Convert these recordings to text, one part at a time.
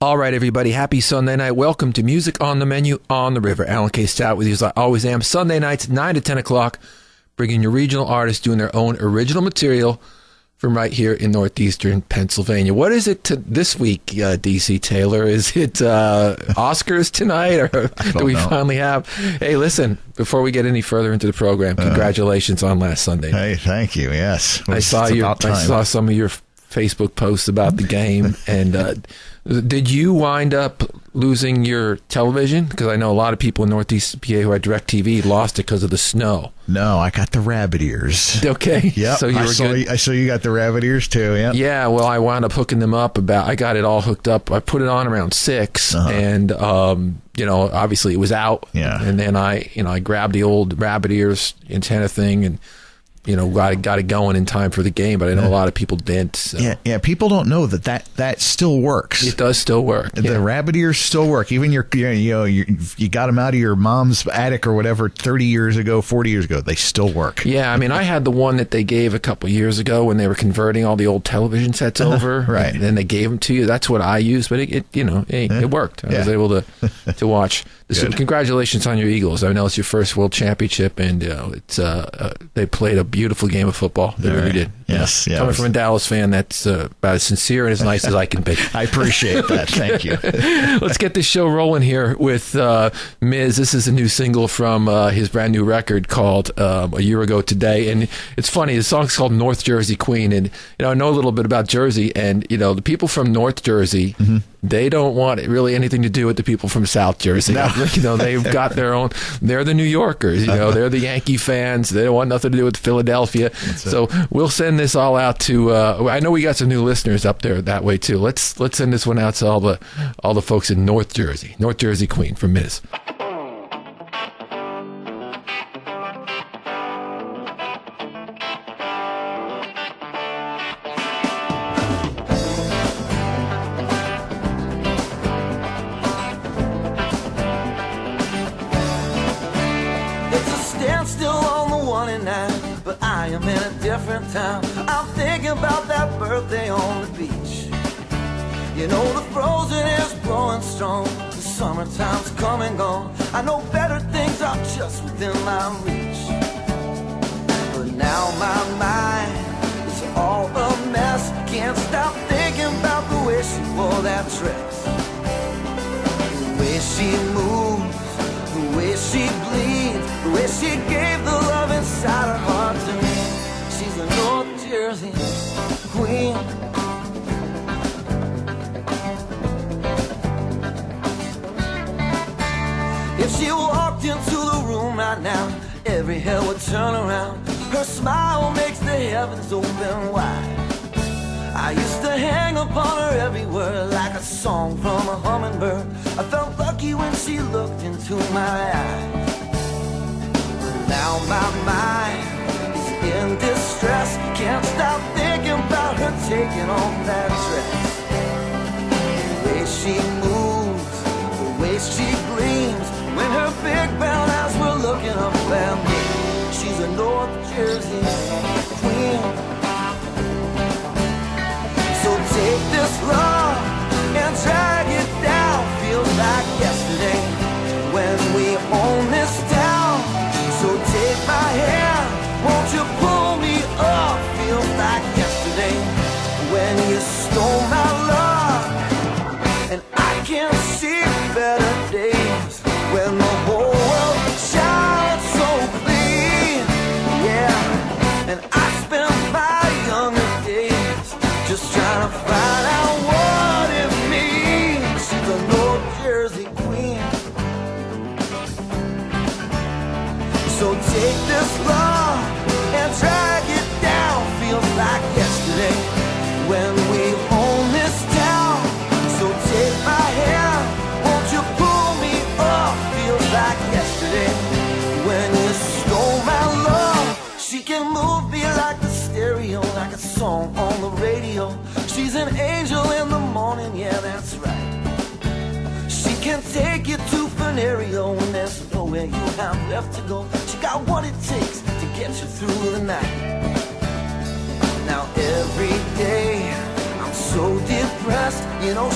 All right, everybody. Happy Sunday night. Welcome to Music on the Menu on the River. Alan K. Stout with you as I always am. Sunday nights, 9 to 10 o'clock, bringing your regional artists doing their own original material from right here in northeastern Pennsylvania. What is it this week, DC Taylor? Is it Oscars tonight, or do we finally have? Hey, listen, before we get any further into the program, congratulations on last Sunday. Hey, thank you. Yes, I saw some of your Facebook posts about the game, and did you wind up losing your television? Because I know a lot of people in Northeast PA who had DirecTV lost it because of the snow. No, I got the rabbit ears. Okay. Yeah. So I saw you got the rabbit ears too. Yeah. Yeah. Well, I wound up hooking them up. I got it all hooked up. I put it on around 6, and obviously it was out. Yeah. And then I grabbed the old rabbit ears antenna thing and got it going in time for the game, but I know a lot of people didn't. So. Yeah. People don't know that still works. It does still work. The rabbit ears still work. Even you got them out of your mom's attic or whatever 30 years ago, 40 years ago. They still work. Yeah, I mean, I had the one that they gave a couple years ago when they were converting all the old television sets over. Right. And then they gave them to you. That's what I used, but it worked. I was able to watch. So congratulations on your Eagles. I know it's your first World Championship, and they played a beautiful game of football. They really did. Yes. Yeah. Coming from a Dallas fan, that's about as sincere and as nice as I can be. I appreciate that. Thank you. Let's get this show rolling here with Miz. This is a new single from his brand new record called A Year Ago Today. And it's funny, the song's called North Jersey Queen. And I know a little bit about Jersey, and the people from North Jersey, they don't want really anything to do with the people from South Jersey. No. They've got their own. They're the New Yorkers. They're the Yankee fans. They don't want nothing to do with Philadelphia. So we'll send this all out to. I know we got some new listeners up there that way too. Let's send this one out to all the folks in North Jersey. North Jersey Queen from Miz. Town. I'm thinking about that birthday on the beach. The frozen air's blowing strong. The summertime's come and gone. I know better things are just within my reach. But now my mind is all a mess. Can't stop thinking about the way she wore that dress. The way she moves, the way she bleeds, the way she gave the love inside her heart to me. She's a North Jersey queen. If she walked into the room right now, every hair would turn around. Her smile makes the heavens open wide. I used to hang upon her every word like a song from a hummingbird. I felt lucky when she looked into my eyes. But now my mind in distress, can't stop thinking about her taking on that dress. The way she moves, the way she gleams, when her big brown eyes were looking up at me. She's a North Jersey queen. So take this love and drag it down. Feels like yesterday when we own this town. So take my hand, won't you pull me up? Feels like yesterday when you stole my love. And I can see better days when the whole world shines so clean. Yeah, and I spent my younger days just trying to find out what it means. She's a North Jersey queen. So take this love and drag it down. Feels like yesterday when we own this town. So take my hand, won't you pull me up? Feels like yesterday when you stole my love. She can move me like the stereo, like a song on the radio. She's an angel in the morning, yeah, that's right. She can take you to Venerio when there's nowhere you have left to go. She got what it takes to get you through the night. Now every day I'm so depressed,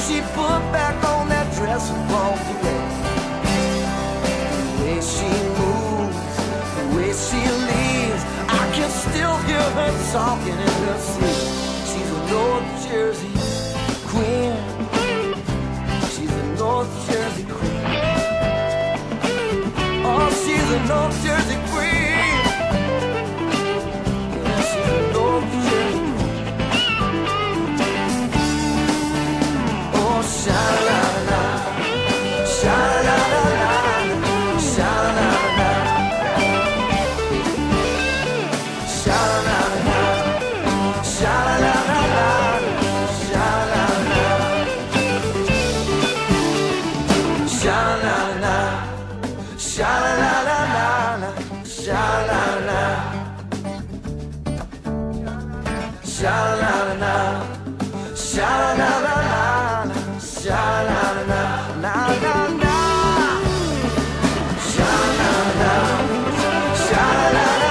she put back talking in her sleep. She's a North Jersey queen. She's a North Jersey queen. Oh, she's a North Jersey queen. Yeah, she's a North Jersey queen. Oh, sha-la-la-la, sha-la-la-la, sha-la-la-la, sha-la-la-la, sha-la-la-la, sha-la-la-la, sha-la-la-la, sha-la-la-la, sha-la-la, sha-la-la-la, sha-la-la-la, sha-la-la-la, na-na-na, sha-la-la, sha-la-la-la,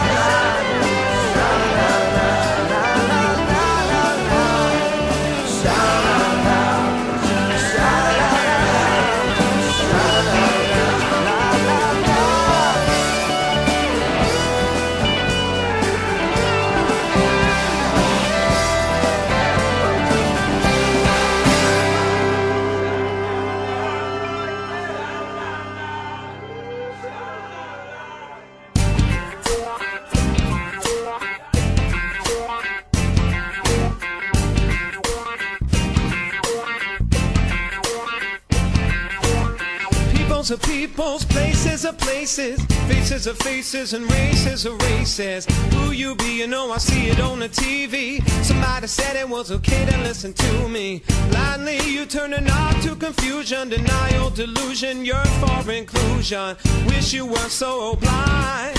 Of peoples, places of places, faces of faces, and races of races. Who you be, you know I see it on the TV. Somebody said it was okay to listen to me. Blindly you turn a knob to confusion, denial, delusion, you're for inclusion. Wish you weren't so blind.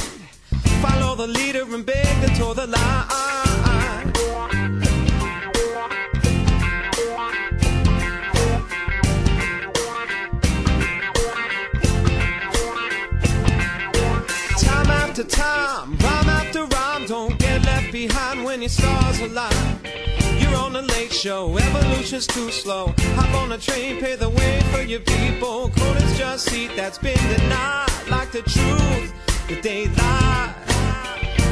Follow the leader and beg to toe the line. Time, rhyme after rhyme, don't get left behind when your stars align. You're on the late show, evolution's too slow. Hop on a train, pay the way for your people. Quota's just seat that's been denied. Like the truth that they lie.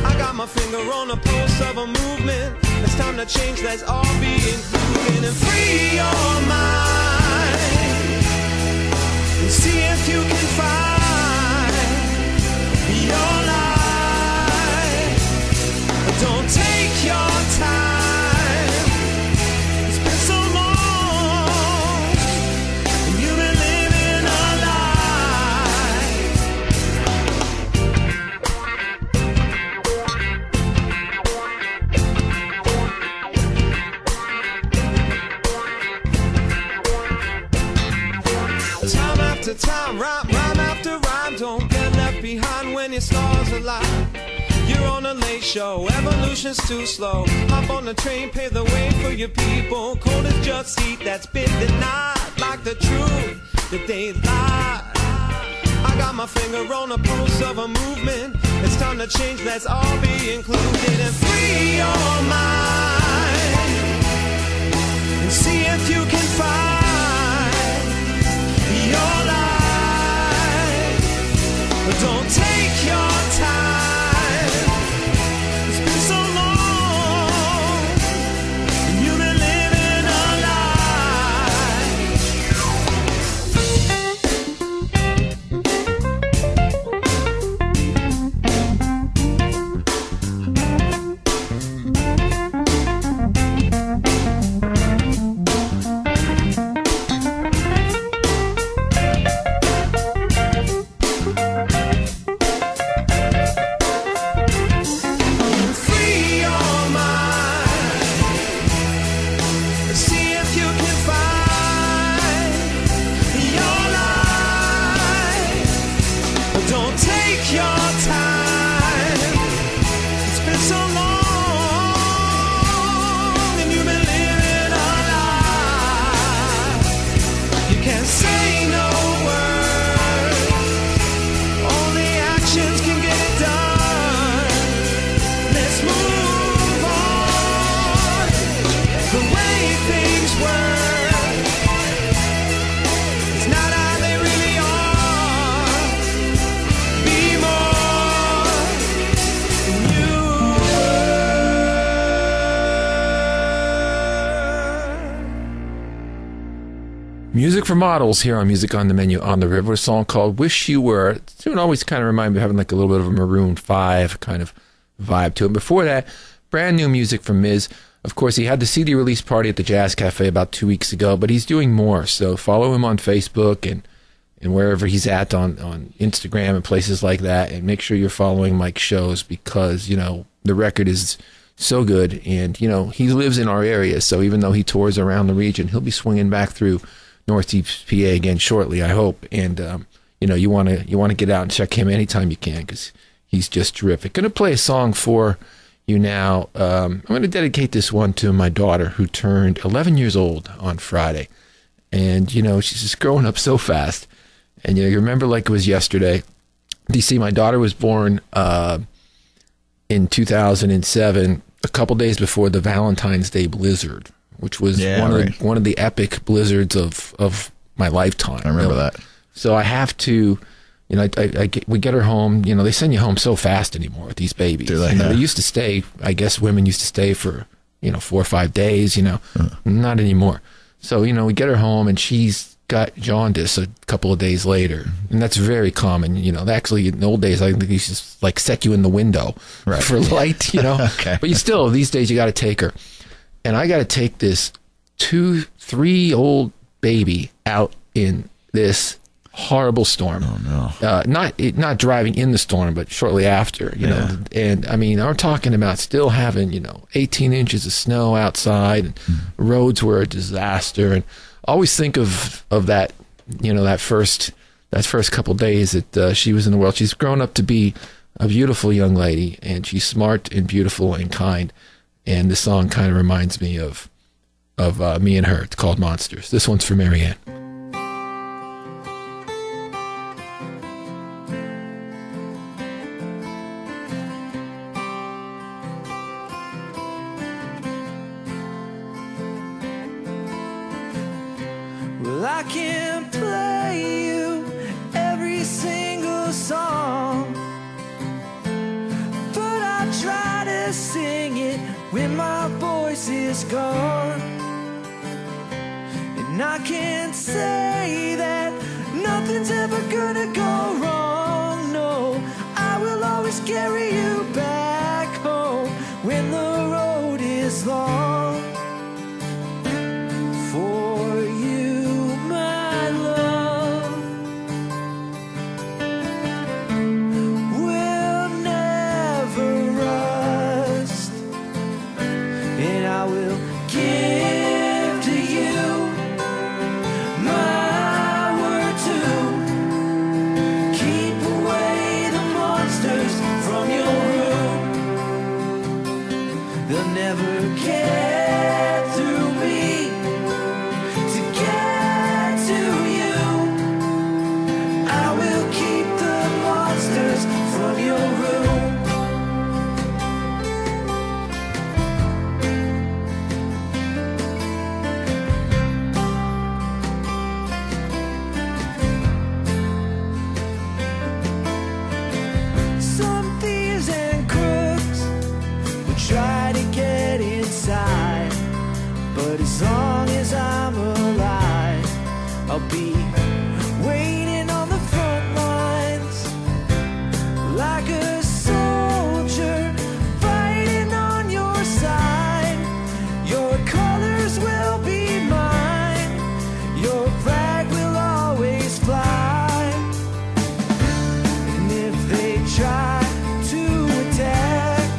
I got my finger on the pulse of a movement. It's time to change, let's all be included. And free your mind and see if you can find your life. Don't take your time. It's been so long and you've been living a lie. Time after time, rhyme after rhyme. Don't get left behind when your stars align. You're on a late show, evolution's too slow. Hop on the train, pave the way for your people. Cold as just heat that's been denied. Like the truth that they lie. I got my finger on the pulse of a movement. It's time to change, let's all be included. And free your mind and see if you can find your life. Don't take your time. Music for Models here on Music on the Menu on the River. A song called Wish You Were. It would always kind of remind me of having like a little bit of a Maroon 5 kind of vibe to it. Before that, brand new music from Miz. Of course, he had the CD release party at the Jazz Cafe about 2 weeks ago, but he's doing more. So follow him on Facebook and wherever he's at on Instagram and places like that. And make sure you're following Mike's shows because, you know, the record is so good. And, you know, he lives in our area. So even though he tours around the region, he'll be swinging back through Northeast PA again shortly, I hope. And, you know, you want to get out and check him anytime you can because he's just terrific. Going to play a song for you now. I'm going to dedicate this one to my daughter who turned 11 years old on Friday. And, you know, she's just growing up so fast. And, you know, you remember like it was yesterday. DC, my daughter was born in 2007, a couple days before the Valentine's Day blizzard, which was one of the epic blizzards of my lifetime. I remember that. So I have to, you know, we get her home. You know, they send you home so fast anymore with these babies. Do they? You know, they used to stay. I guess women used to stay for 4 or 5 days. You know, not anymore. So you know, we get her home and she's got jaundice a couple of days later, and that's very common. You know, actually in the old days, I think they used to just like set you in the window for light. You know, Okay. But you still these days you got to take her. And I got to take this 2-3-old baby out in this horrible storm. Oh no! Not driving in the storm, but shortly after. You know, and I mean, we're talking about still having 18 inches of snow outside, and roads were a disaster. And always think of that. You know, that first couple days that she was in the world. She's grown up to be a beautiful young lady, and she's smart and beautiful and kind. And this song kind of reminds me of me and her. It's called Monsters. This one's for Marianne. Well, I can't play you every single song, but I try to sing it when my voice is gone. And I can't say that nothing's ever gonna go wrong. No, I will always carry you back home when the road is long. For you, my love, will never rust, and I will give to you my word to keep away the monsters from your room. They'll never get through me to get to you. I will keep the monsters from your room. Some thieves and crooks will try to get inside, but as long as I'm alive, I'll be waiting on the front lines like a soldier fighting on your side. Your colors will be mine, your flag will always fly. And if they try to attack,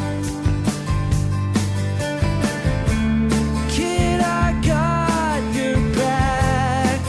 kid, I got your back.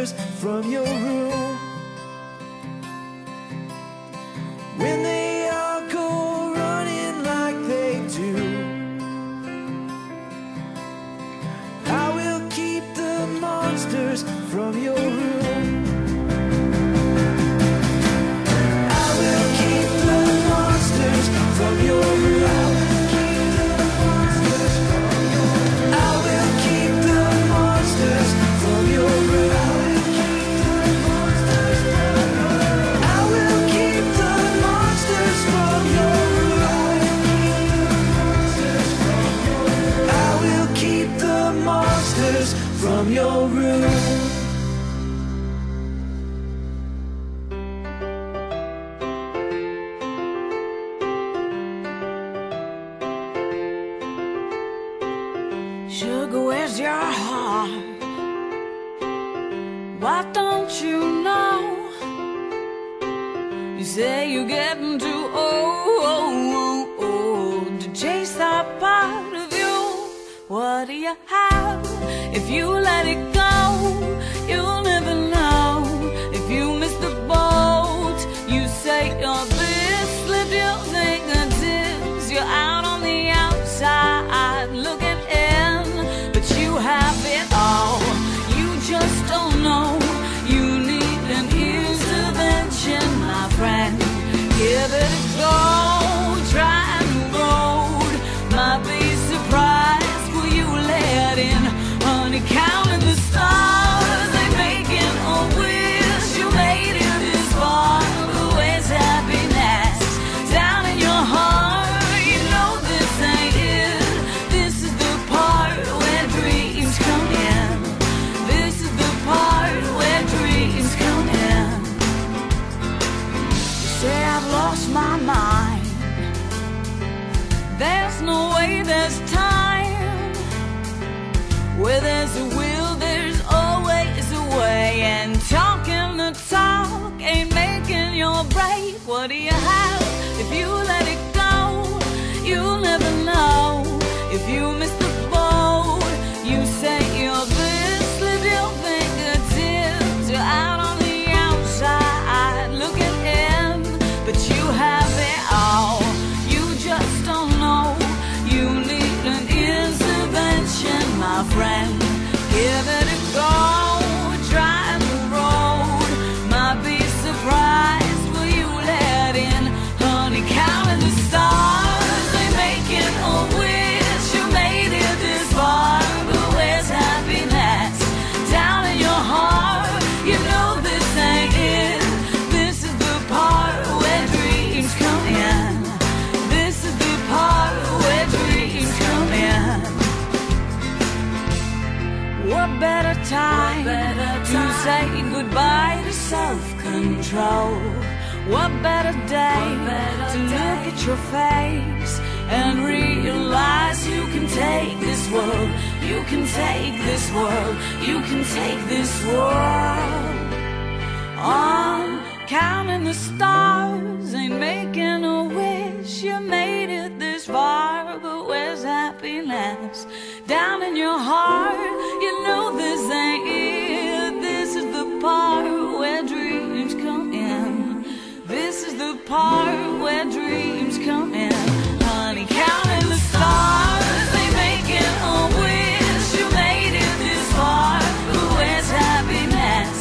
monsters from your room. When they all go running like they do, I will keep the monsters from your room. I will keep the monsters from your room. I will keep the monsters from your room. I will keep the monsters from your room. I will keep the monsters from your room. Sugar, where's your heart? Why don't you know? You say you're getting too old to chase that part of you. What do you have? If you let it go, you'll never know. If you miss the boat, you say you're this, live your fingertips. You're out on the outside looking in, but you have it all. You just don't know. You need an intervention, my friend. Give it a go. Try a new road. Might be surprised. Will you let in? Honey, counting the stars, they making a wish. You made it this far. But where's happiness? Down in your heart. You know this ain't it. This is the part where dreams come in. This is the part where dreams come in. You say I've lost my mind. There's no way, there's time. Where there's a will, there's always a way. And talking the talk ain't making your break. What do you have? If you let it go, you'll never know. If you miss the boat, you say you're this, live your fingertips. You're out on the outside looking in, but you have it all. You just don't know. You need an intervention, my friend. Give it a go. Try the road. Might be surprised. Will you let in? Honey, counting the stars, they making a wish. You made it this far, but where's happiness? Down in your heart, you know this ain't it. This is the part where dreams come in. This is the part where dreams come in. What better time to say goodbye to self-control? What better day to look at your face and realize you can take this world. You can take this world. You can take this world. On counting the stars, ain't making a wish. You made it this far, but where's happiness? Down in your heart, you know this ain't it. This is the part where dreams come in. This is the part where dreams come in. Honey, counting the stars, they making a wish. You made it this far, but where's happiness?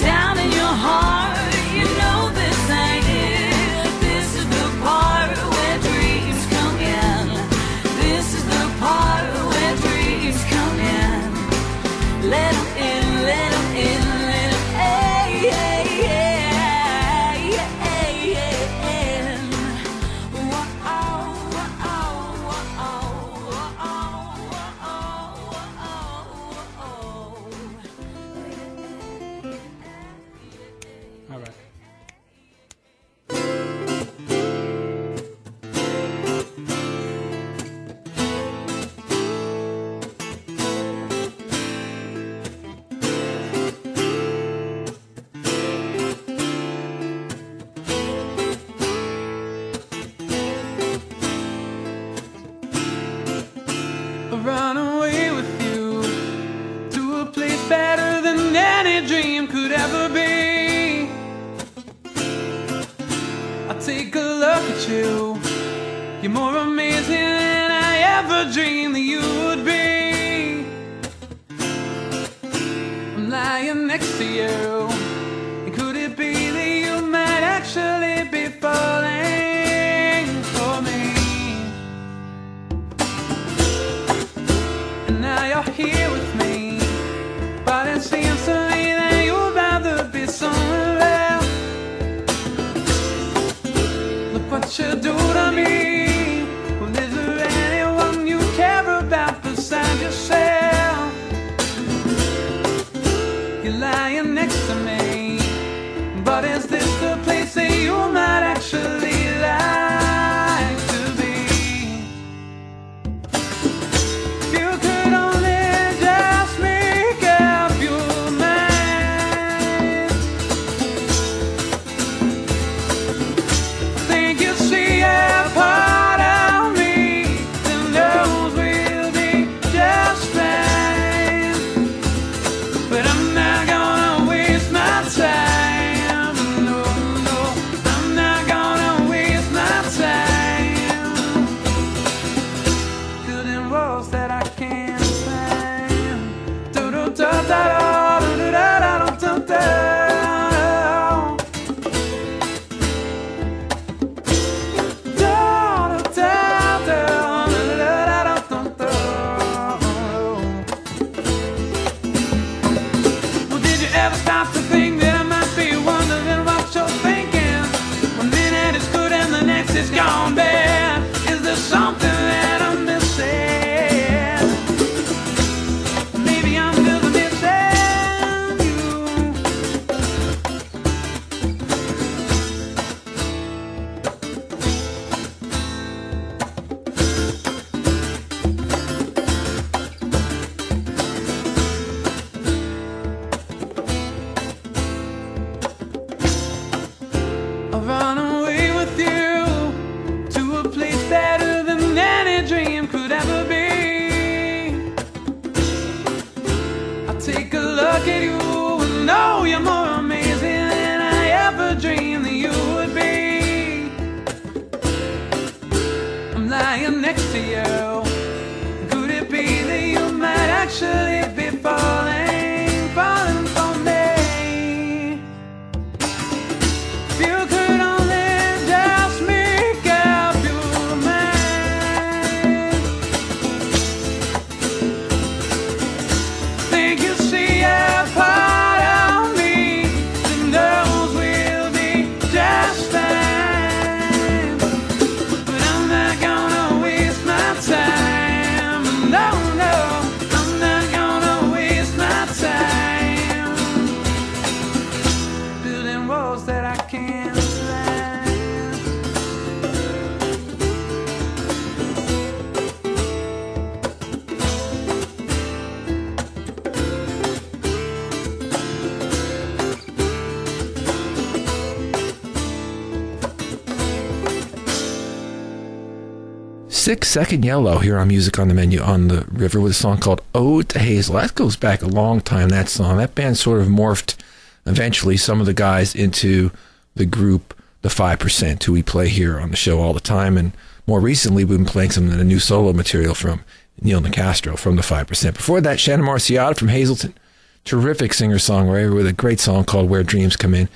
Down in your heart, you know this ain't it. This is the part where dreams come in. This is the part where dreams come in. Let 'em in, let 'em in, let 'em in. Whoa, All right. Run away with you to a place better than any dream could you. You're more amazing than I ever dreamed that you would be. I'm lying next to you, and could it be that you might actually be falling for me? And now you're here with me, but it seems to me that you'd rather be somewhere else. Look what you do to me. Well, is there anyone you care about besides yourself? You're lying next to me, but is this the place that you might actually like to be? If you could only just make up your mind, think you'll see a part of me that knows we'll be just fine. But I'm not gonna waste my time. No, no, I'm not gonna waste my time building walls that I can't climb. Do do da da da do da da da da. Well, did you ever stop to think that I might be wondering what you're thinking? One minute is good and the next is gone bad. Is there something that I'm missing? Maybe I'm just missing you. I'll run away with you to a place better than any dream could ever be. I'll take a look at you and know you're more amazing than I ever dreamed that you would be. I'm lying next to you. Could it be that you might actually be falling for me? If you could only just make up your mind, think you'll see a part of me that knows we'll be just fine. But I'm not gonna waste my time. No, no, I'm not gonna waste my time building walls that I can't climb. 6-Second Yellow here on Music on the Menu on the River with a song called Ode to Hazel. That goes back a long time, that song. That band sort of morphed eventually, some of the guys, into the group The 5%, who we play here on the show all the time. And more recently, we've been playing some of the new solo material from Neil Nicastro from The 5%. Before that, Shannon Marysada from Hazelton. Terrific singer-songwriter with a great song called Where Dreams Come In.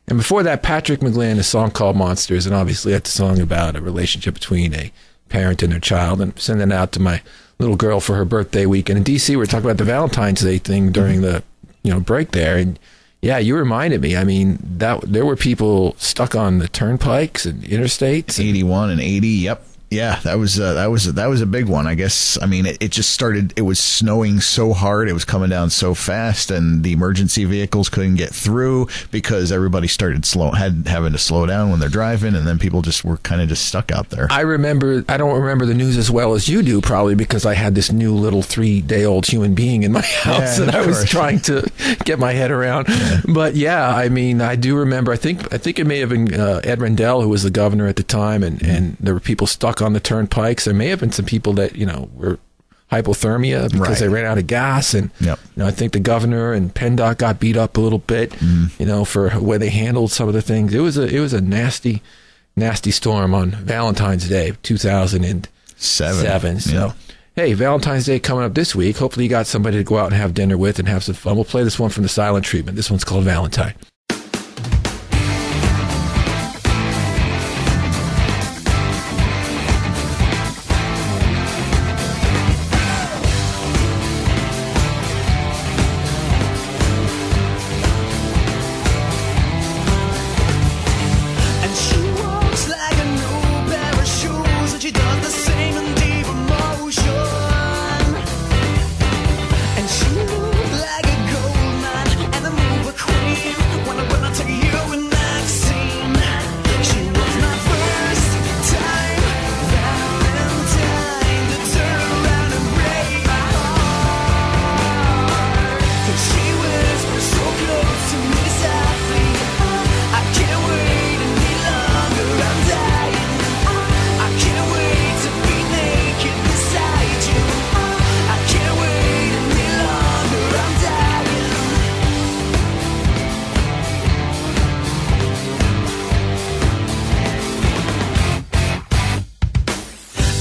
And before that, Patrick McGlynn, a song called Monsters. And obviously, that's a song about a relationship between a parent and their child, and sending it out to my little girl for her birthday weekend in DC. We were talking about the Valentine's Day thing during the break there, and yeah, you reminded me. I mean, that there were people stuck on the turnpikes and interstates. 81 and 80. Yep. Yeah, that was a big one. I guess. I mean, it just started. It was snowing so hard. It was coming down so fast, and the emergency vehicles couldn't get through because everybody started having to slow down when they're driving, and then people just were kind of just stuck out there. I don't remember the news as well as you do, probably because I had this new little 3-day-old human being in my house that I was trying to get my head around. Yeah. But yeah, I mean, I do remember. I think it may have been Ed Rendell, who was the governor at the time, and there were people stuck on the turnpikes. There may have been some people that were hypothermia because they ran out of gas, and I think the governor and PennDOT got beat up a little bit, for where they handled some of the things. It was a nasty nasty storm on Valentine's Day, 2007. So, Yeah. hey, Valentine's Day coming up this week. Hopefully you got somebody to go out and have dinner with and have some fun. We'll play this one from the Silent Treatment. This one's called Valentine. And she walks like a new pair of shoes, and she does the same in deep emotion. And she moved like a gold mine and a mover queen. When I run out to you in that scene, she was my first time Valentine to turn around and break my heart. 'Cause she whispers so close to me softly, I can't wait any longer, I'm dying. I can't wait to be naked beside you. I can't wait any longer, I'm dying.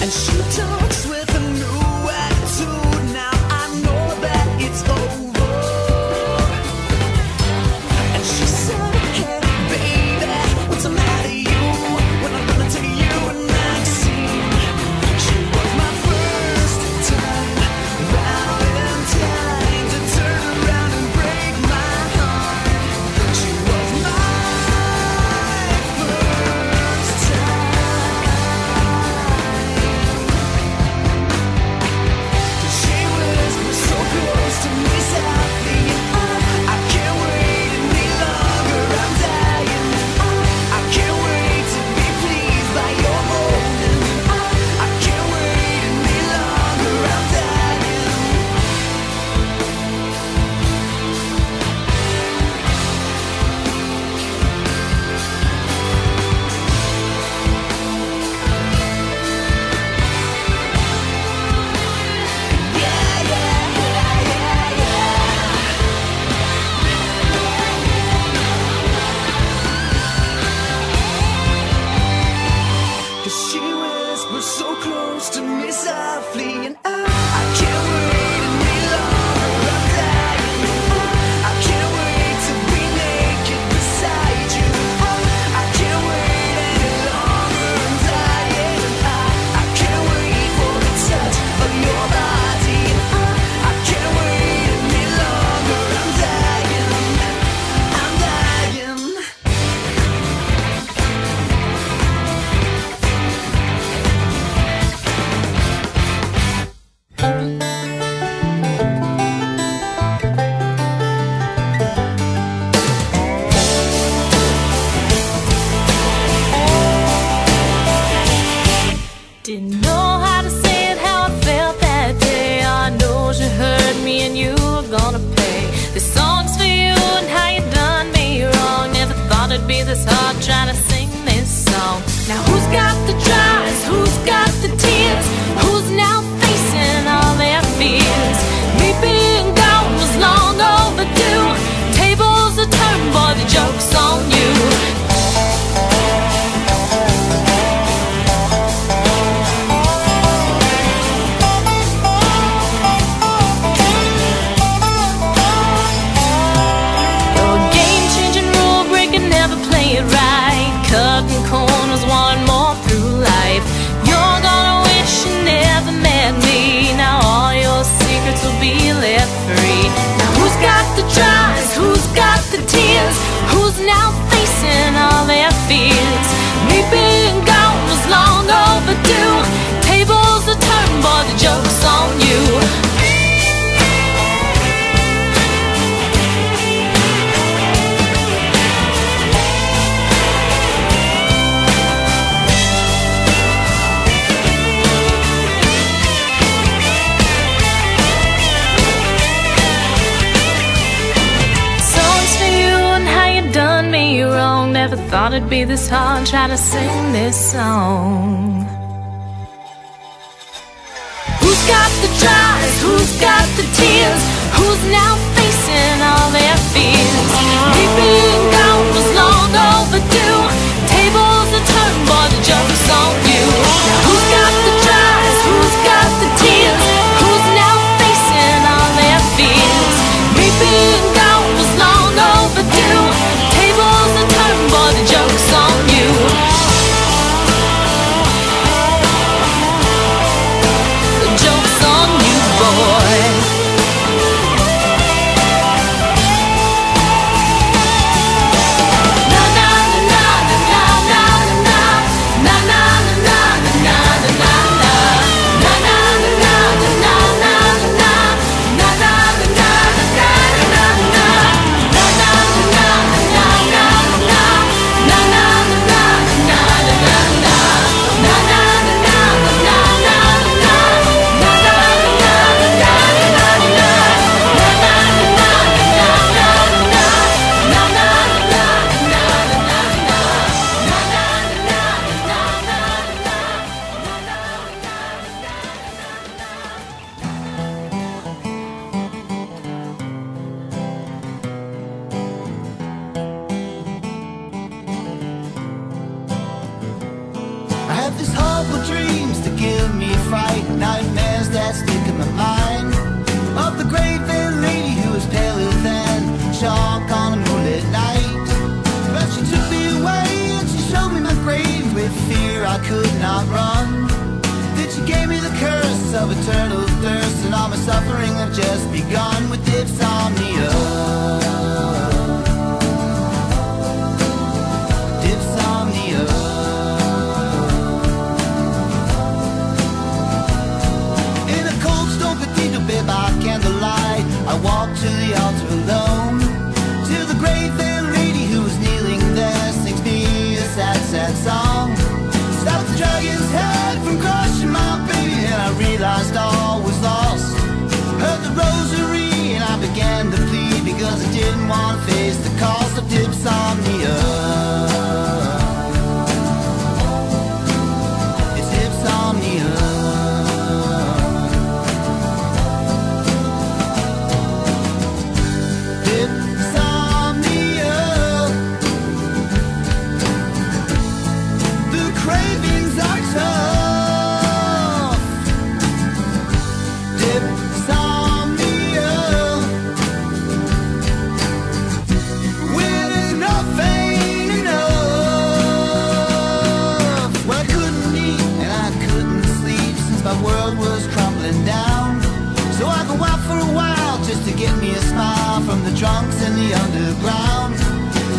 And she talks with a new attitude. Now I know that it's over. And she said, hey, baby, what's the matter you? When I run into you in that scene, she was my first time Valentine to turn around and break my heart. She was my first time. 'Cause she whispers so close to me softly, I can't wait any longer, I'm dying. I can't wait to be pleased by your molding. I can't wait any longer, I'm dying. Yeah, yeah, yeah, yeah, yeah. 'Cause she whispers so close to me softly, and I can't wait any longer, I'm dying. I can't wait to be naked beside you. I can't wait any longer, I'm dying. I can't wait for the touch of your body. I can't wait any longer, I'm dying. I'm dying. Didn't know how to say it, how I felt that day. I know you hurt me and you were gonna pay. This song's for you and how you done me wrong. Never thought it'd be this hard trying to sing this song. Now who's got the tries? Who's got the tears? Who's now facing all their fears? Me being gone was long overdue. Tables are turned, boy, the joke's on you. You're a game-changing, rule-breaking, never play it right. Cutting corners, wanting more through life. You're gonna wish you never met me. Now all your secrets will be left free. Now who's got the tries? Who's got the tears? Who's now facing all their fears? Me being gone was long overdue. Tables are turned, boy, the joke's on you. Songs for you and how you done me wrong. Never thought it'd be this hard trying to sing this song. Who's got the tries? Who's got the tears? Who's now facing all their fears? Me being gone was long overdue. Tables are turned, boy, got the tries? Who's got the tears? Who's now facing all their fears? Reaping down was long overdue. Tables are turned, boy, the joke's on you. The joke's on you, boy. I have these horrible dreams that give me fright, nightmares that stick in my mind, of the great fair lady who was paler than chalk on a moonlit night. But she took me away and she showed me my grave with fear I could not run. Then she gave me the curse of eternal thirst, and all my suffering have just begun with dipsomnia. Dipsomnia. By candlelight, I walked to the altar alone, till the great fair lady who was kneeling there sings me a sad, sad song. Stopped the dragon's head from crushing my baby, and I realized all was lost. Heard the rosary and I began to plead, because I didn't want to face the cost of dipsomnia. It's dipsomnia. To get me a smile from the drunks in the underground.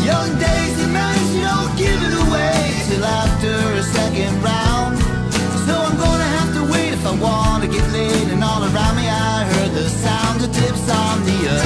Young days and nights, you don't give it away till after a second round. So I'm gonna have to wait if I want to get laid, and all around me I heard the sound of dipsomnia.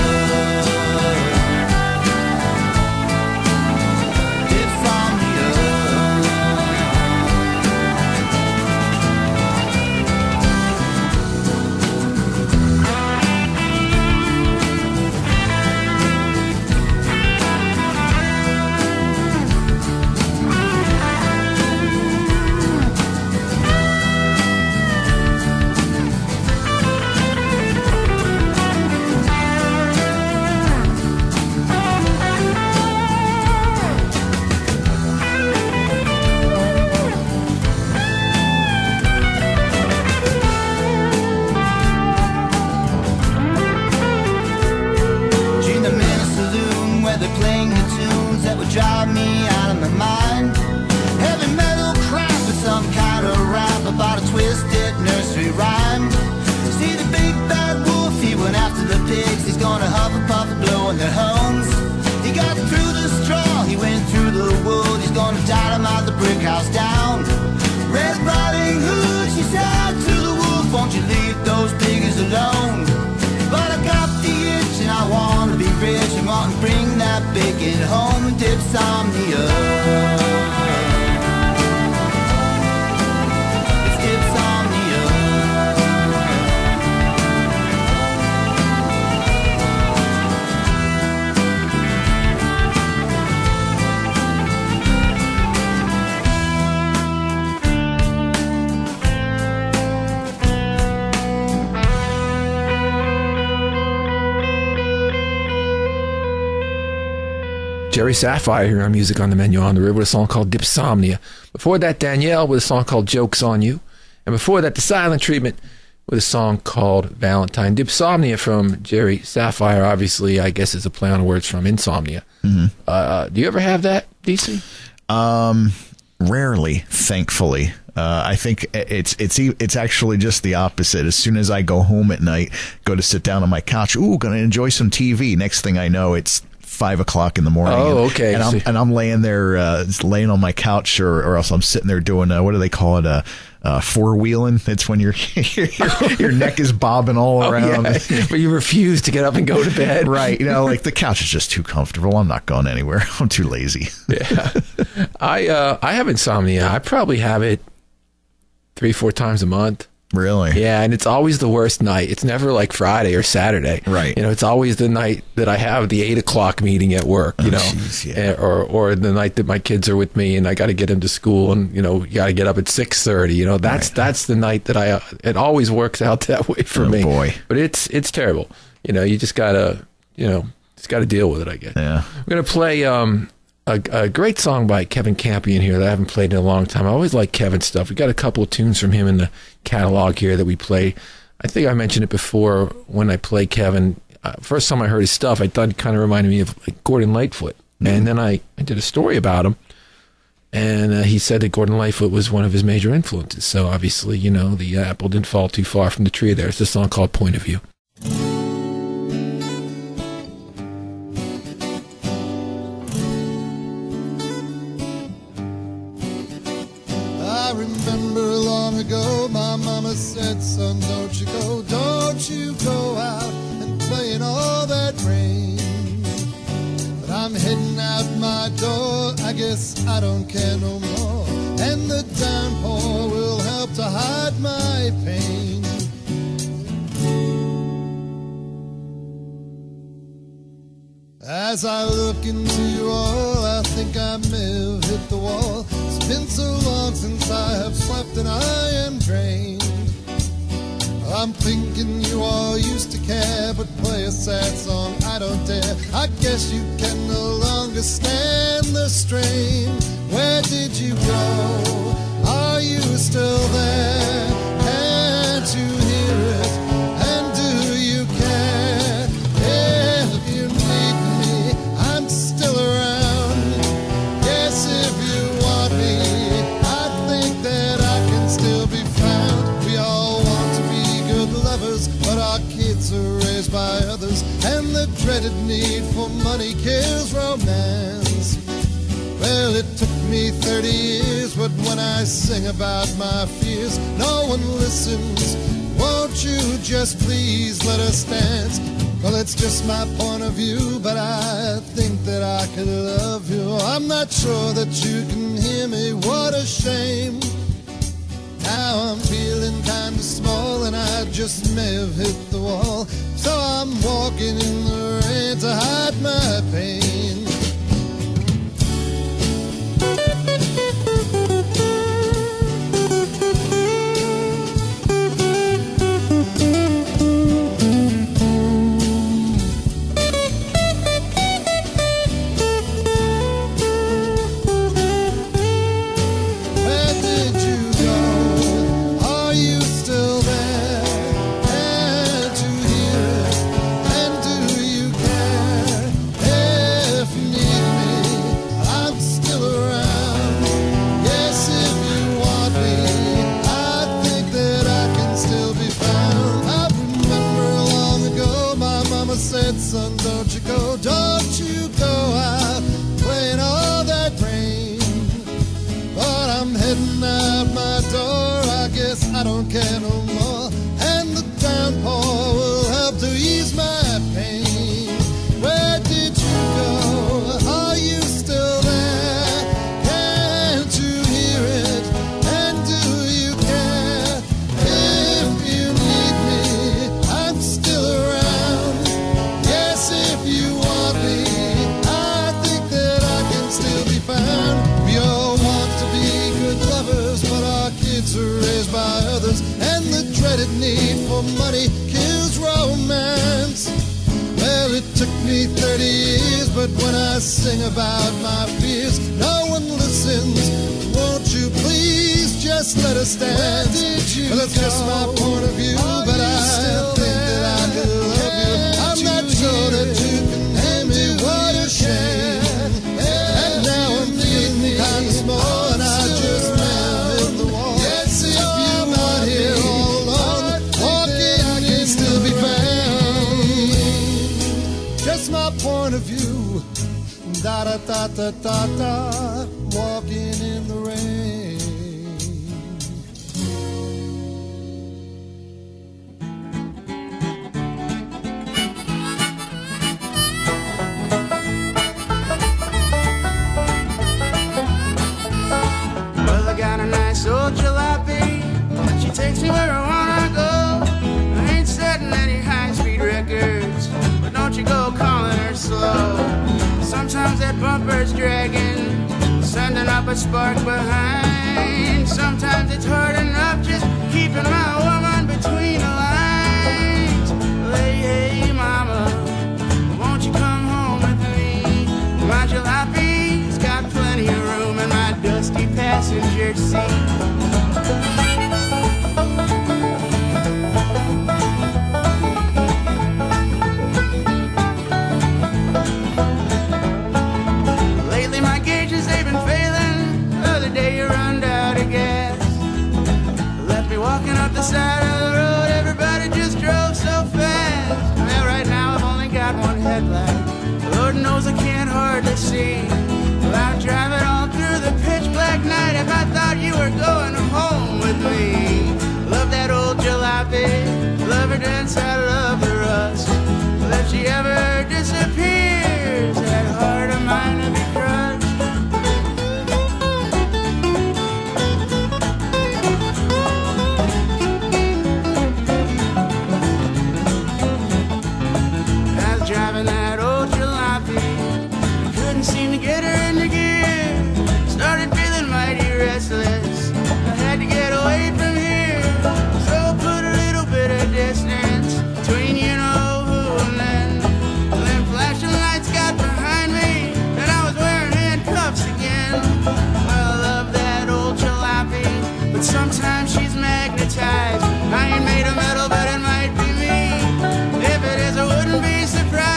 Drive me out of my mind. Heavy metal crap with some kind of rap about a twisted nursery rhyme. See the big bad wolf, he went after the pigs. He's gonna huff and puff and blow in their homes. He got through the straw, he went through the wood. He's gonna dynamite the brick house down. Red Riding Hood, she said to the wolf, won't you leave those pigs alone? But I got the itch and I wanna be rich and want to bring that bacon home with dipsomnia. It's dipsomnia. Jerry Saphire here on Music on the Menu on the River with a song called Dipsomnia. Before that, Danielle with a song called Joke's on You. And before that, the Silent Treatment with a song called Valentine. Dipsomnia from Jerry Saphire, obviously, I guess is a play on words from Insomnia. Do you ever have that, DC? Rarely, thankfully. I think it's actually just the opposite. As soon as I go home at night, go to sit down on my couch, gonna enjoy some TV. Next thing I know, it's 5 o'clock in the morning. Oh, okay. And I'm laying there, laying on my couch, or else I'm sitting there doing what do they call it? Four-wheeling. It's when your neck is bobbing all around. Yeah. But you refuse to get up and go to bed. Right. Like the couch is just too comfortable. I'm not going anywhere. I'm too lazy. Yeah. I have insomnia. I probably have it 3-4 times a month. Really? Yeah, and it's always the worst night. It's never like Friday or Saturday. Right. It's always the night that I have the 8 o'clock meeting at work, Geez, yeah. or the night that my kids are with me and I got to get them to school and, you got to get up at 6:30. That's the night that it always works out that way for me. Oh, boy. But it's terrible. You just got to, deal with it, I guess. Yeah. We're going to play a great song by Kevin Campion here that I haven't played in a long time. I always like Kevin's stuff. We got a couple of tunes from him in the catalog here that we play. I think I mentioned it before when I play Kevin. First time I heard his stuff, I thought it kind of reminded me of like Gordon Lightfoot. And then I did a story about him, and he said that Gordon Lightfoot was one of his major influences. So obviously, the apple didn't fall too far from the tree there. It's a song called Point of View. I remember long ago my mama said, son, don't you go out and play in all that rain. But I'm heading out my door, I guess I don't care no more, and the downpour will help to hide my pain. As I look into you all, I think I may have hit the wall. It's been so long since I have slept and I am drained. I'm thinking you all used to care, but play a sad song, I don't dare. I guess you can no longer stand the strain. Where did you go? Are you still there? Can't you hear it? And do you care? If you need me, I'm still around. Yes, if you want me, I think that I can still be found. We all want to be good lovers, but our kids are raised by others, and the dreaded need for money kills romance. Well, it took me 30 years, but when I sing about my fears, no one listens. Won't you just please let us dance? Well, it's just my point of view, but I think that I could love you. I'm not sure that you can hear me, what a shame. Now I'm feeling kind of small, and I just may have hit the wall. So I'm walking in the rain to hide my pain. Son, don't you go out playing all that rain. But I'm heading out my door, I guess I don't care no more, and the downpour will help to ease my pain. Where did you go? Are you still there? Can't you hear it? And do you care? If you need me, I'm still around. If you want me, I think that I can still be found. We all want to be good lovers, but our kids are raised by others, and the dreaded need for money kills romance. Well, it took me 30 years, but when I sing about my fears, no one listens. Won't you please just let us stand. Well, that's just my point of view, but I think that I could love you. I'm not sure that you can hand me what a shame. And now I'm feeling kind of small, and I just ran in the wall. Yes, if you're not here all alone, walking, I can still be found. Just my point of view. Da da da da da da, walking in the rain. Well, I got a nice old jalopy. She takes me where I wanna go. I ain't setting any high-speed records, but don't you go calling her slow. Sometimes that bumper's dragging, sending up a spark behind. Sometimes it's hard enough just keeping my woman between the lines. Hey, hey, mama, won't you come home with me? My jalopy's got plenty of room in my dusty passenger seat. The side of the road, everybody just drove so fast. Well, right now I've only got one headlight. Lord knows I can't hardly see. Well, I'm driving all through the pitch black night. If I thought you were going home with me, love that old jalopy, love her dance, I love the rust. Well, if she ever disappears, that heart of mine will be crushed. Driving that old jalopy, I couldn't seem to get her into gear. Started feeling mighty restless, I had to get away from here. So put a little bit of distance between you know who and then flashing lights got behind me, and I was wearing handcuffs again. Well, I love that old jalopy, but sometimes she's magnetized. I ain't made of metal, but it might be me. If it is, I wouldn't be surprised.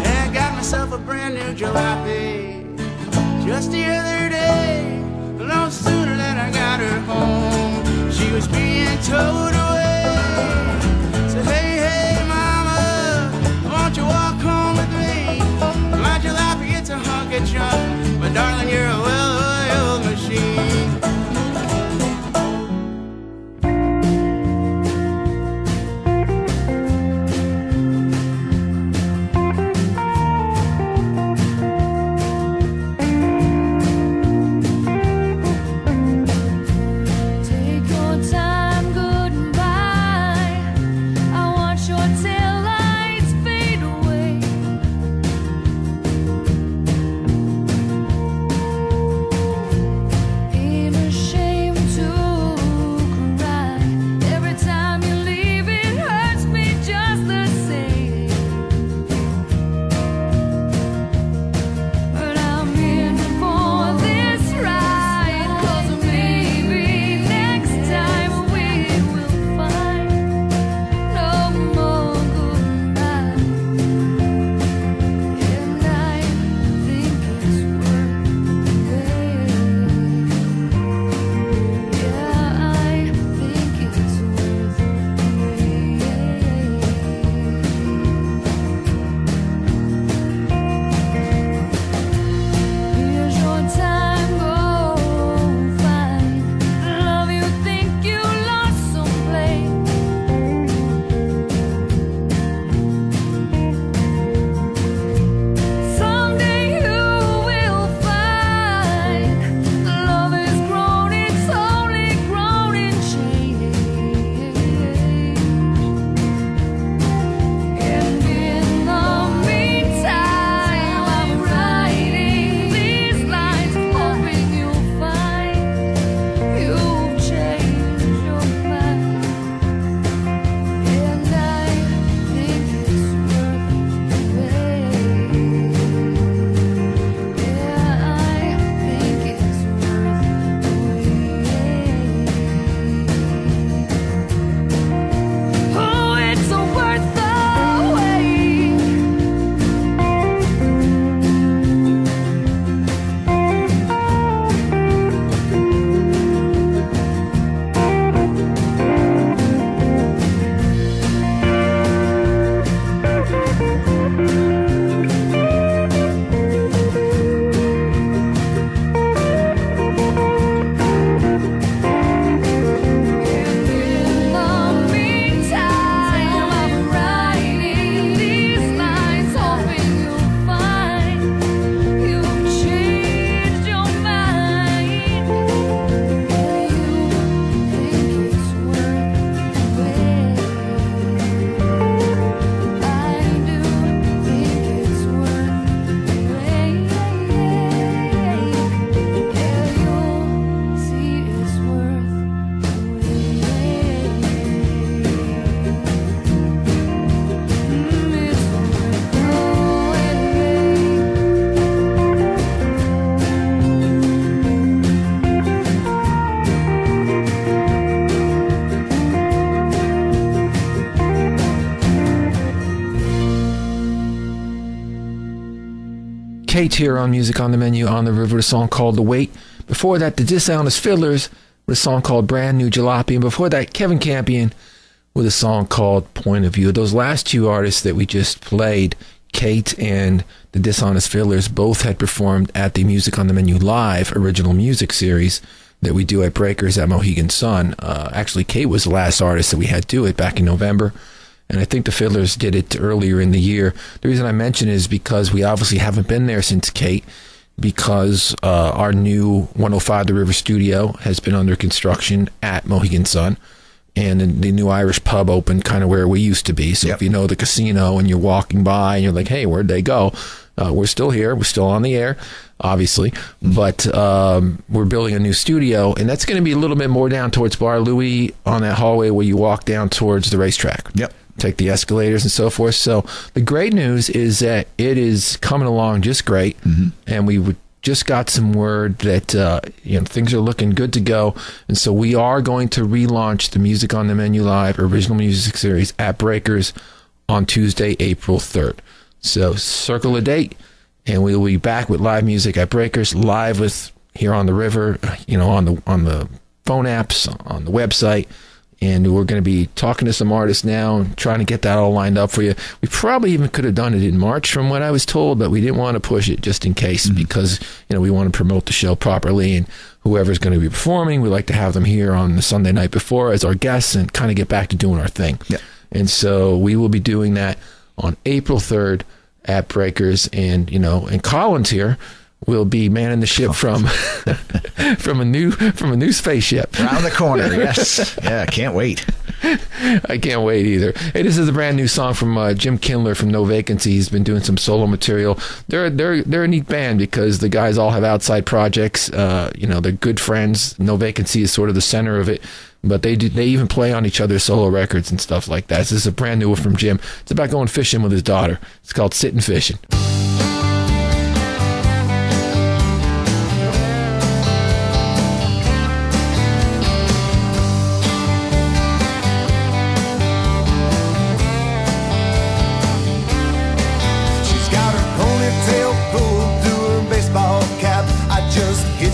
Yeah, I got myself a brand new jalopy just the other day. No sooner than I got her home, she was being towed away. So hey, hey, mama, won't you walk home with me? My jalopy, it's a hunk of junk, but darling, you're a well-oiled machine. Kate here on Music on the Menu on the River, a song called The Wait. Before that, the Dishonest Fiddlers with a song called Brand New Jalopy. And before that, Kevin Campion with a song called Point of View. Those last two artists that we just played, Kate and the Dishonest Fiddlers, both had performed at the Music on the Menu Live original music series that we do at Breakers at Mohegan Sun. Actually, Kate was the last artist that we had do it back in November. And I think the Fiddlers did it earlier in the year. The reason I mention it is because we obviously haven't been there since Kate, because our new 105 The River studio has been under construction at Mohegan Sun. And the new Irish pub opened kind of where we used to be. So if you know the casino and you're walking by and you're like, hey, where'd they go? We're still here. We're still on the air, obviously. But we're building a new studio, and that's going to be a little bit more down towards Bar Louie on that hallway where you walk down towards the racetrack. Yep. Take the escalators and so forth. So the great news is that it is coming along just great, and we just got some word that things are looking good to go, and so we are going to relaunch the Music on the Menu Live original music series at Breakers on Tuesday, April 3rd. So circle a date, and we will be back with live music at Breakers, live with here on the River, on the phone apps, on the website. And we're going to be talking to some artists now and trying to get that all lined up for you. We probably even could have done it in March from what I was told, but we didn't want to push it just in case because, we want to promote the show properly. And whoever's going to be performing, we like to have them here on the Sunday night before as our guests and kind of get back to doing our thing. Yeah. And so we will be doing that on April 3rd at Breakers. And, and Colin's here. Will be manning the ship from a new spaceship around the corner. Yes, yeah, can't wait. I can't wait either. Hey, this is a brand new song from Jim Kindler from No Vacancy. He's been doing some solo material. They're a neat band because the guys all have outside projects. They're good friends. No Vacancy is sort of the center of it. But they even play on each other's solo records and stuff like that. So this is a brand new one from Jim. It's about going fishing with his daughter. It's called Sittin' Fishin'.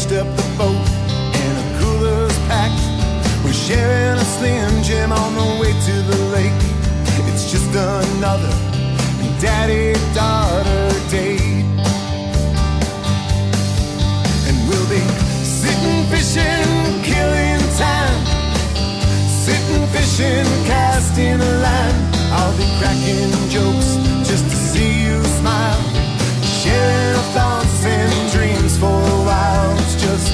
Up the boat and a cooler's packed. We're sharing a Slim Jim on the way to the lake. It's just another daddy-daughter date. And we'll be sitting fishing, killing time. Sitting fishing, casting a line. I'll be cracking jokes just to see you smile. Sharing our thoughts and dreams for a while. It's just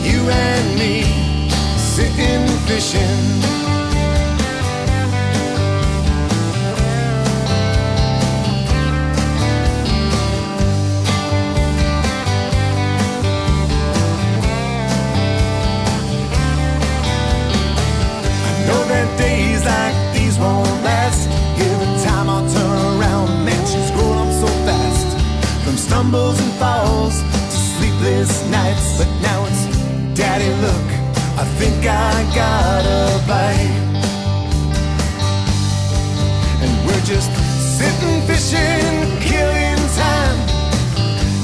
you and me, sitting fishing. I know that days like these won't last. Every time I turn around, man, she's grown up so fast. From stumbles and falls to sleepless nights. But now it's, Daddy, look, I think I got a bite. And we're just sitting fishing, killing time.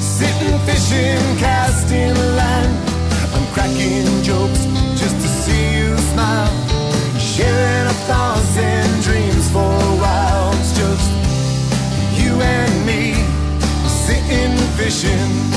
Sitting fishing, casting a line. I'm cracking jokes just to see you smile. Sharing our thoughts and dreams for a while. It's just you and me, sitting fishing.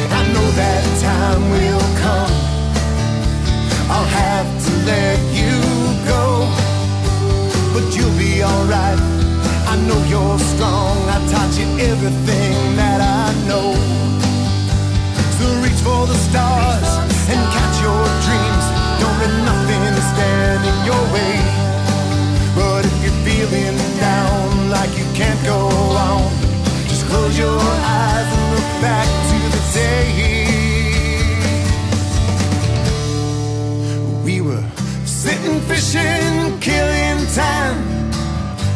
I know that time will come. I'll have to let you go, but you'll be alright. I know you're strong, I taught you everything that I know. So reach for the stars and catch your dreams. Don't let nothing stand in your way. But if you're feeling down like you can't go on, just close your eyes and look back to the day we were sitting fishing, killing time.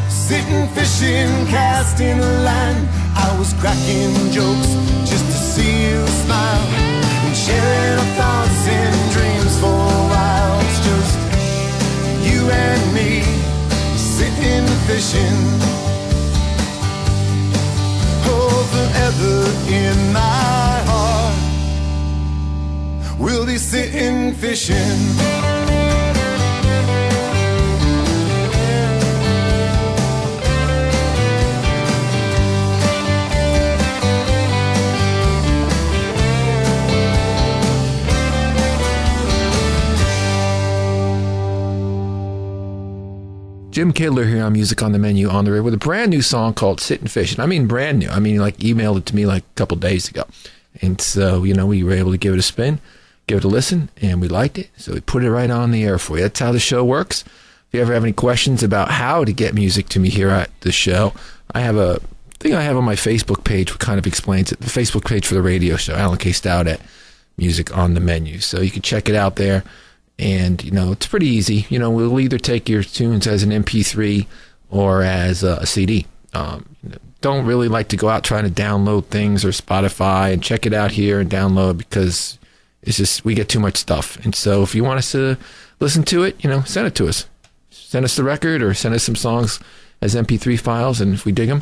Sitting fishing, fishing, casting a line. I was cracking jokes just to see you smile, and sharing our thoughts and dreams for a while. It's just you and me, sitting fishing. Oh, forever in my heart, we'll be sitting fishing. Jim Kindler here on Music on the Menu on the River with a brand new song called Sittin' Fishin'. I mean, brand new. I mean, like, emailed it to me like a couple days ago. And so, you know, we were able to give it a spin, give it a listen, and we liked it. So we put it right on the air for you. That's how the show works. If you ever have any questions about how to get music to me here at the show, I have a thing I have on my Facebook page which kind of explains it. The Facebook page for the radio show, Alan K. Stout at Music on the Menu. So you can check it out there. And, you know, it's pretty easy. You know, we'll either take your tunes as an MP3 or as a CD. Don't really like to go out trying to download things or Spotify and check it out here and download, because it's just, we get too much stuff. And so if you want us to listen to it, you know, send it to us. Send us the record or send us some songs as MP3 files. And if we dig them,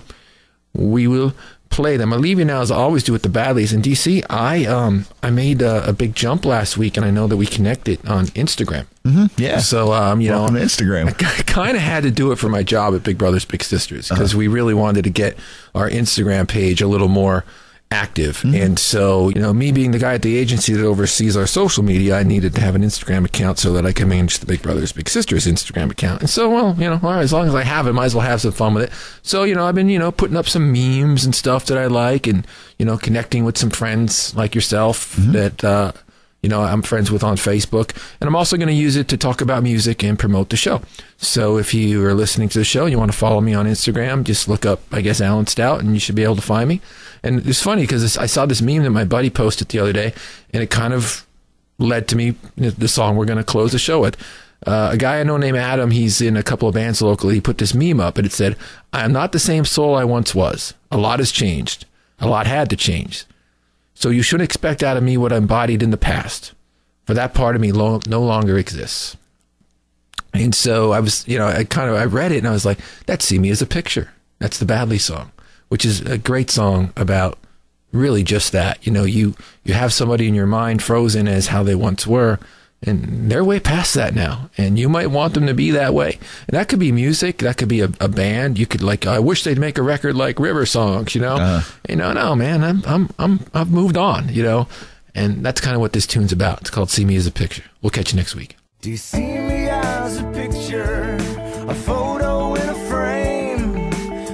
we will play them. I'll leave you now, as I always do, with the Badlees. In DC, I made a big jump last week, and I know that we connected on Instagram. Mm-hmm. Yeah. So, you know, on Instagram. I kind of had to do it for my job at Big Brothers Big Sisters, because we really wanted to get our Instagram page a little more active. Mm-hmm. And so, you know, me being the guy at the agency that oversees our social media, I needed to have an Instagram account so that I could manage the Big Brothers Big Sisters Instagram account. And so, well, you know, all right, as long as I have it, might as well have some fun with it. So, you know, I've been, you know, putting up some memes and stuff that I like, and, you know, connecting with some friends like yourself that, you know, I'm friends with on Facebook. And I'm also going to use it to talk about music and promote the show. So if you are listening to the show, you want to follow me on Instagram, just look up, I guess, Alan Stout, and you should be able to find me. And it's funny because I saw this meme that my buddy posted the other day, and it kind of led to me the song we're going to close the show with. A guy I know named Adam, he's in a couple of bands locally. He put this meme up, and it said, "I am not the same soul I once was. A lot has changed. A lot had to change. So you shouldn't expect out of me what I embodied in the past. For that part of me no longer exists." And so I was, you know, I read it, and I was like, that's See Me as a Picture. That's the Badlees song, which is a great song about really just that. You know, you have somebody in your mind frozen as how they once were, and they're way past that now, and you might want them to be that way. And that could be music, that could be a band. You could, like, I wish they'd make a record like River Songs, you know. You know, no, man, I've moved on, you know. And that's kind of what this tune's about. It's called See Me as a Picture. We'll catch you next week. Do you see me as a picture, a photo in a frame,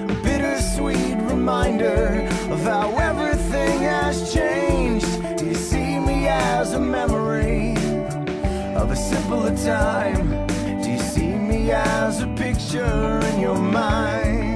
a bittersweet reminder of how everything has changed? Do you see me as a memory of a simpler time? Do you see me as a picture in your mind?